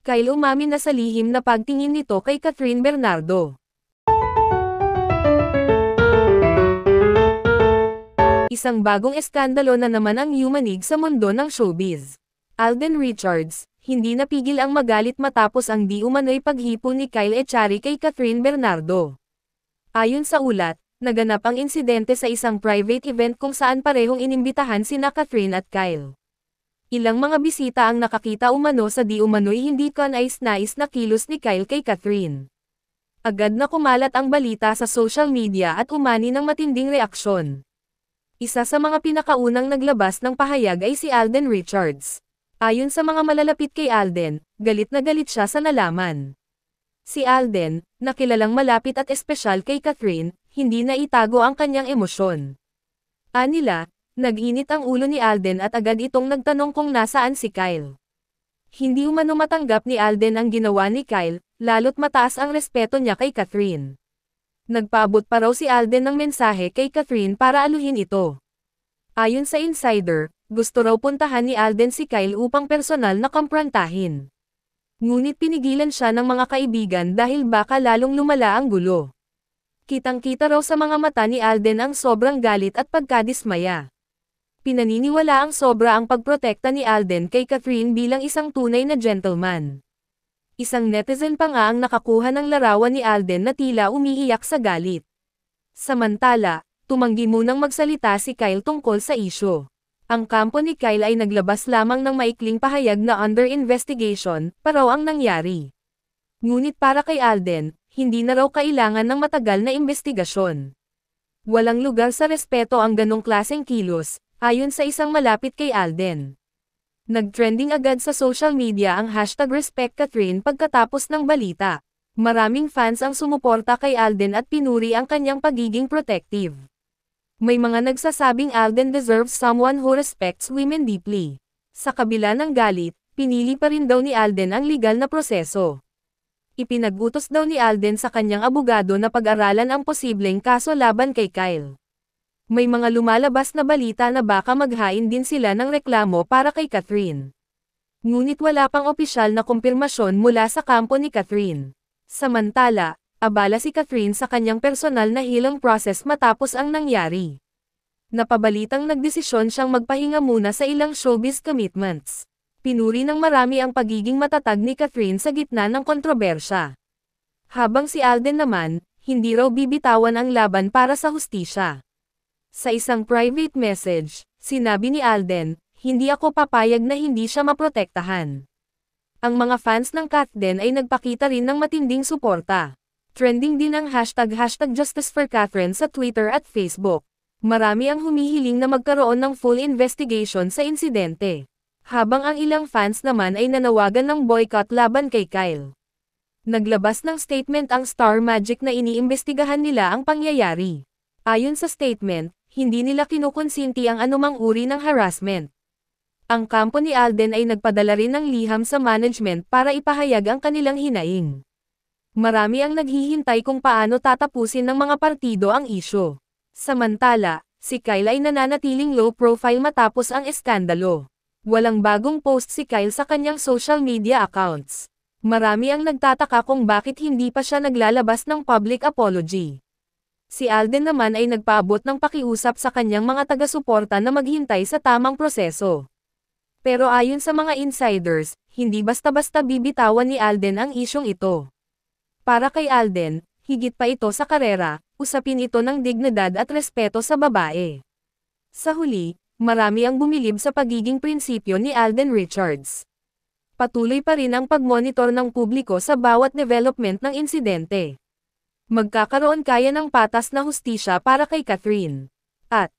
Kyle umamin na sa lihim na pagtingin nito kay Catherine Bernardo. Isang bagong eskandalo na naman ang yumanig sa mundo ng showbiz. Alden Richards, hindi napigil ang magalit matapos ang di umano'y paghipo ni Kyle Echari kay Catherine Bernardo. Ayon sa ulat, naganap ang insidente sa isang private event kung saan parehong inimbitahan sina Catherine at Kyle. Ilang mga bisita ang nakakita umano sa di umano'y hindi kanais-nais na kilos ni Kyle kay Catherine. Agad na kumalat ang balita sa social media at umani ng matinding reaksyon. Isa sa mga pinakaunang naglabas ng pahayag ay si Alden Richards. Ayon sa mga malalapit kay Alden, galit na galit siya sa nalaman. Si Alden, na kilalang malapit at espesyal kay Catherine, hindi na itago ang kanyang emosyon. Anila, nag-init ang ulo ni Alden at agad itong nagtanong kung nasaan si Kyle. Hindi umano matanggap ni Alden ang ginawa ni Kyle, lalo't mataas ang respeto niya kay Catherine. Nagpaabot pa raw si Alden ng mensahe kay Catherine para aluhin ito. Ayon sa insider, gusto raw puntahan ni Alden si Kyle upang personal na kumprontahin. Ngunit pinigilan siya ng mga kaibigan dahil baka lalong lumala ang gulo. Kitang-kita raw sa mga mata ni Alden ang sobrang galit at pagkadismaya. Pinaniniwala ang sobra ang pagprotekta ni Alden kay Catherine bilang isang tunay na gentleman. Isang netizen pa nga ang nakakuha ng larawan ni Alden na tila umiiyak sa galit. Samantala, tumanggi munang magsalita si Kyle tungkol sa isyu. Ang kampo ni Kyle ay naglabas lamang ng maikling pahayag na under investigation, pa raw ang nangyari. Ngunit para kay Alden, hindi na raw kailangan ng matagal na investigasyon. Walang lugar sa respeto ang ganong klaseng kilos, ayon sa isang malapit kay Alden. Nag-trending agad sa social media ang #RespectCatherine pagkatapos ng balita. Maraming fans ang sumuporta kay Alden at pinuri ang kanyang pagiging protective. May mga nagsasabing Alden deserves someone who respects women deeply. Sa kabila ng galit, pinili pa rin daw ni Alden ang legal na proseso. Ipinag-utos daw ni Alden sa kanyang abogado na pag-aralan ang posibleng kaso laban kay Kyle. May mga lumalabas na balita na baka maghain din sila ng reklamo para kay Catherine. Ngunit wala pang opisyal na kumpirmasyon mula sa kampo ni Catherine. Samantala, abala si Catherine sa kanyang personal na healing process matapos ang nangyari. Napabalitang nagdesisyon siyang magpahinga muna sa ilang showbiz commitments. Pinuri ng marami ang pagiging matatag ni Catherine sa gitna ng kontrobersya. Habang si Alden naman, hindi raw bibitawan ang laban para sa hustisya. Sa isang private message, sinabi ni Alden, "Hindi ako papayag na hindi siya maprotektahan." Ang mga fans ng Catden ay nagpakita rin ng matinding suporta. Trending din ang #JusticeForCatherine sa Twitter at Facebook. Marami ang humihiling na magkaroon ng full investigation sa insidente. Habang ang ilang fans naman ay nanawagan ng boycott laban kay Kyle. Naglabas ng statement ang Star Magic na iniimbestigahan nila ang pangyayari. Ayon sa statement, hindi nila kinukonsinti ang anumang uri ng harassment. Ang kampo ni Alden ay nagpadala rin ng liham sa management para ipahayag ang kanilang hinaing. Marami ang naghihintay kung paano tatapusin ng mga partido ang isyu. Samantala, si Kyle ay nananatiling low profile matapos ang eskandalo. Walang bagong post si Kyle sa kanyang social media accounts. Marami ang nagtataka kung bakit hindi pa siya naglalabas ng public apology. Si Alden naman ay nagpaabot ng pakiusap sa kanyang mga taga-suporta na maghintay sa tamang proseso. Pero ayon sa mga insiders, hindi basta-basta bibitawan ni Alden ang isyong ito. Para kay Alden, higit pa ito sa karera, usapin ito ng dignidad at respeto sa babae. Sa huli, marami ang bumilib sa pagiging prinsipyo ni Alden Richards. Patuloy pa rin ang pagmonitor ng publiko sa bawat development ng insidente. Magkakaroon kaya ng patas na hustisya para kay Catherine. At